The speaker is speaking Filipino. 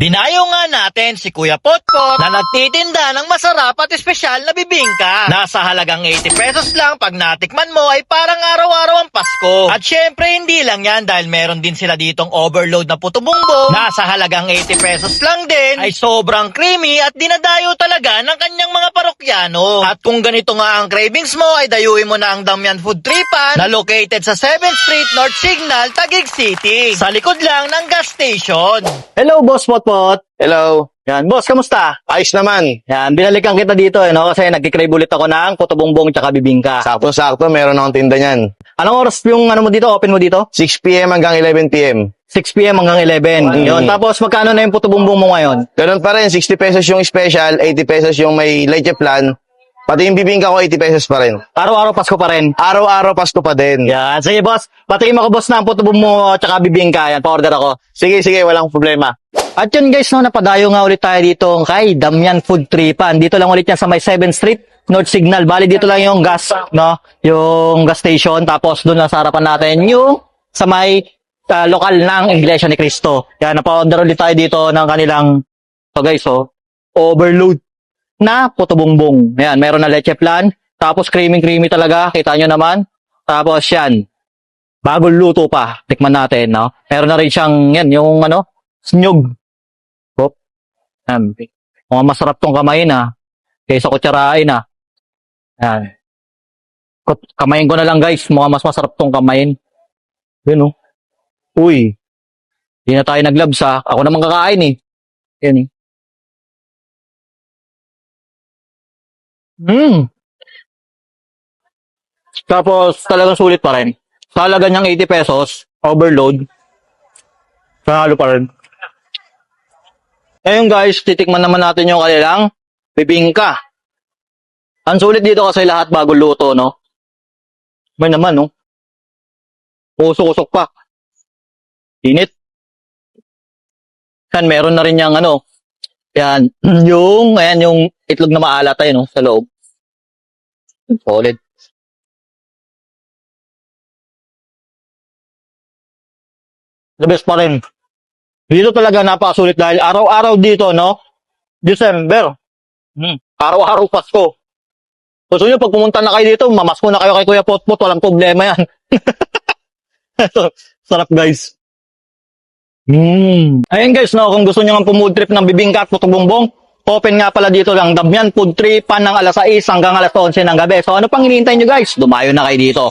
Dinayo nga natin si Kuya Potpot na nagtitinda ng masarap at espesyal na bibingka. Nasa halagang 80 pesos lang, pag natikman mo ay parang araw-araw ang Pasko. At syempre hindi lang yan dahil meron din sila ditong overload na puto bumbong. Nasa halagang 80 pesos lang din ay sobrang creamy at dinadayo talaga ng kanyang mga parokyano. At kung ganito nga ang cravings mo ay dayuin mo na ang Damian Food Tripan na located sa 7th Street North Signal, Taguig City. Sa likod lang ng gas station. Hello, Boss Potpot. Hello. Yan, boss, kamusta? Ayos naman. Yan, binalikan kita dito, no? Kasi nagkikrave ulit ako ng puto bongbong tsaka bibingka. Sakto-sakto, meron akong tinda niyan. Anong oras yung ano mo dito, open mo dito? 6 p.m. hanggang 11 p.m. 6 p.m. hanggang 11. Yun, tapos magkano na yung puto bongbong mo ngayon? Ganun pa rin, 60 pesos yung special, 80 pesos yung may leche plan. Pati yung bibingka ko, 80 pesos pa rin. Araw-araw Pasko pa rin. Araw-araw Pasko pa din. Yan, sige boss. Patingin mo ko boss na ang puto bongbong mo tsaka bibingka. Yan, pa-order ako. Sige, walang problema. At yun guys, no, napadayo nga ulit tayo dito kay Damian Food Tripan. Dito lang ulit yan sa may 7th Street, North Signal. Bali dito lang yung gas, no? Yung gas station. Tapos doon lang sa harapan natin yung sa may lokal ng Iglesia ni Cristo. Yan, napa-order ulit tayo dito ng kanilang, so guys, overload na puto bongbong. Yan, meron na leche plan. Tapos creamy talaga. Kita nyo naman. Tapos yan, bagong luto pa. Tikman natin, no? Meron na rin siyang, yan, yung ano, snyog. Yan. Mga masarap tong kamayin, ha. Kaysa kutsarain, ha. Yan. Kamayin ko na lang, guys. Mga mas masarap tong kamayin. Yun, oh. Uy. Hindi na tayo naglabs, ha. Ako naman kakain, eh. Yan, eh. Tapos, talagang sulit pa rin. Sa halaga niyang 80 pesos, overload. Panalo pa rin. Ngayon guys, titikman naman natin yung kanilang bibingka. Ang sulit dito kasi lahat bago luto, no? May naman, no? Usok-usok pa. Init. Yan, meron na rin yung ano. Yan, yung itlog na maalat ay, no? Sa loob. Solid. The best pa rin. Dito talaga napakasulit dahil araw-araw dito, no? December. Araw-araw Pasko. Gusto nyo, pag pumunta na kayo dito, mamasko na kayo kay Kuya Potpot, walang problema yan. Sarap, guys. Ayun, guys, no? Kung gusto nyo nga pumood trip ng bibingka at puto bongbong, open nga pala dito lang Damian Food Tripan ng alas 6 hanggang alas 11 ng gabi. So, ano pang hinihintay nyo, guys? Dumayo na kayo dito.